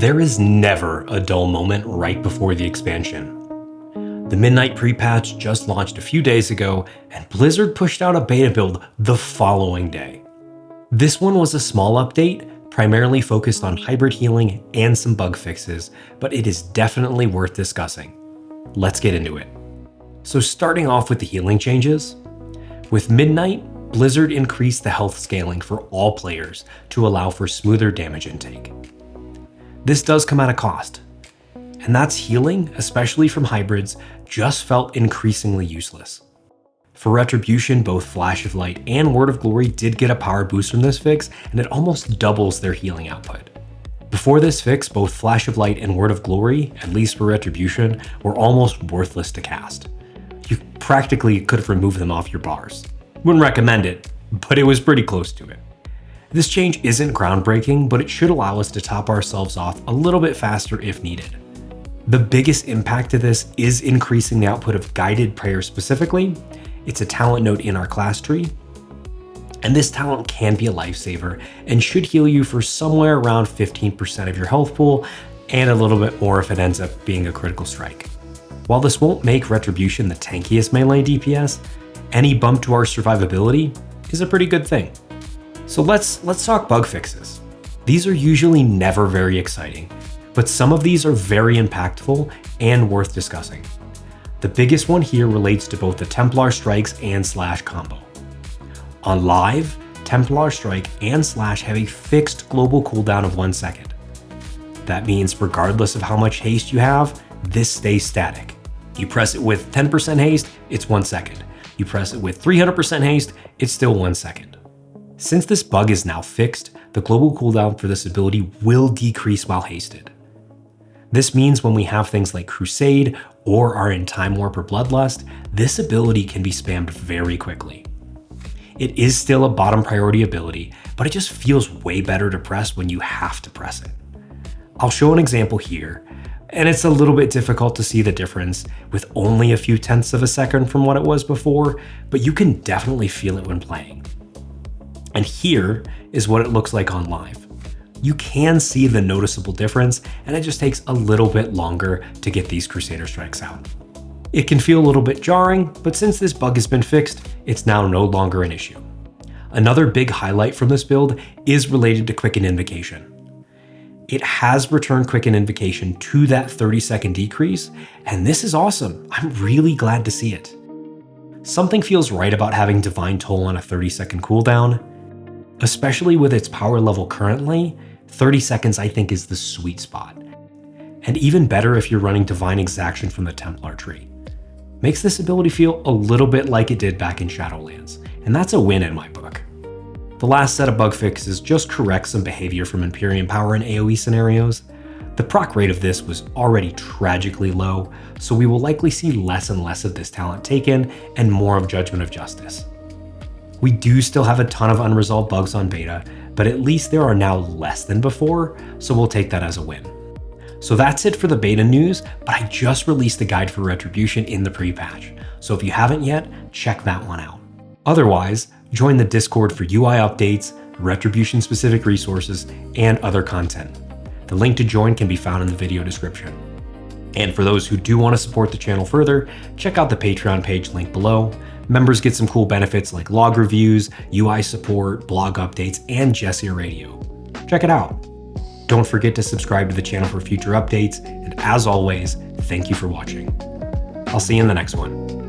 There is never a dull moment right before the expansion. The Midnight Prepatch just launched a few days ago, and Blizzard pushed out a beta build the following day. This one was a small update, primarily focused on hybrid healing and some bug fixes, but it is definitely worth discussing. Let's get into it. So starting off with the healing changes. With Midnight, Blizzard increased the health scaling for all players to allow for smoother damage intake. This does come at a cost, and that's healing, especially from hybrids, just felt increasingly useless. For Retribution, both Flash of Light and Word of Glory did get a power boost from this fix, and it almost doubles their healing output. Before this fix, both Flash of Light and Word of Glory, at least for Retribution, were almost worthless to cast. You practically could have removed them off your bars. Wouldn't recommend it, but it was pretty close to it. This change isn't groundbreaking, but it should allow us to top ourselves off a little bit faster if needed. The biggest impact to this is increasing the output of guided prayers specifically. It's a talent node in our class tree, and this talent can be a lifesaver and should heal you for somewhere around 15% of your health pool, and a little bit more if it ends up being a critical strike. While this won't make Retribution the tankiest melee DPS, any bump to our survivability is a pretty good thing. So let's talk bug fixes. These are usually never very exciting, but some of these are very impactful and worth discussing. The biggest one here relates to both the Templar strikes and slash combo. On live, Templar strike and slash have a fixed global cooldown of 1 second. That means regardless of how much haste you have, this stays static. You press it with 10% haste, it's 1 second. You press it with 300% haste, it's still 1 second. Since this bug is now fixed, the global cooldown for this ability will decrease while hasted. This means when we have things like Crusade or are in Time Warp or Bloodlust, this ability can be spammed very quickly. It is still a bottom priority ability, but it just feels way better to press when you have to press it. I'll show an example here, and it's a little bit difficult to see the difference with only a few tenths of a second from what it was before, but you can definitely feel it when playing. And here is what it looks like on live. You can see the noticeable difference, and it just takes a little bit longer to get these Crusader strikes out. It can feel a little bit jarring, but since this bug has been fixed, it's now no longer an issue. Another big highlight from this build is related to Quickened Invocation. It has returned Quickened Invocation to that 30-second decrease, and this is awesome. I'm really glad to see it. Something feels right about having Divine Toll on a 30-second cooldown. Especially with its power level currently, 30 seconds I think is the sweet spot. And even better if you're running Divine Exaction from the Templar tree. Makes this ability feel a little bit like it did back in Shadowlands, and that's a win in my book. The last set of bug fixes just corrects some behavior from Empyrean Power in AoE scenarios. The proc rate of this was already tragically low, so we will likely see less and less of this talent taken and more of Judgment of Justice. We do still have a ton of unresolved bugs on beta, but at least there are now less than before, so we'll take that as a win. So that's it for the beta news, but I just released the guide for Retribution in the pre-patch, so if you haven't yet, check that one out. Otherwise, join the Discord for UI updates, Retribution-specific resources, and other content. The link to join can be found in the video description. And for those who do want to support the channel further, check out the Patreon page linked below. Members get some cool benefits like log reviews, UI support, blog updates, and Jesir radio. Check it out. Don't forget to subscribe to the channel for future updates, and as always, thank you for watching. I'll see you in the next one.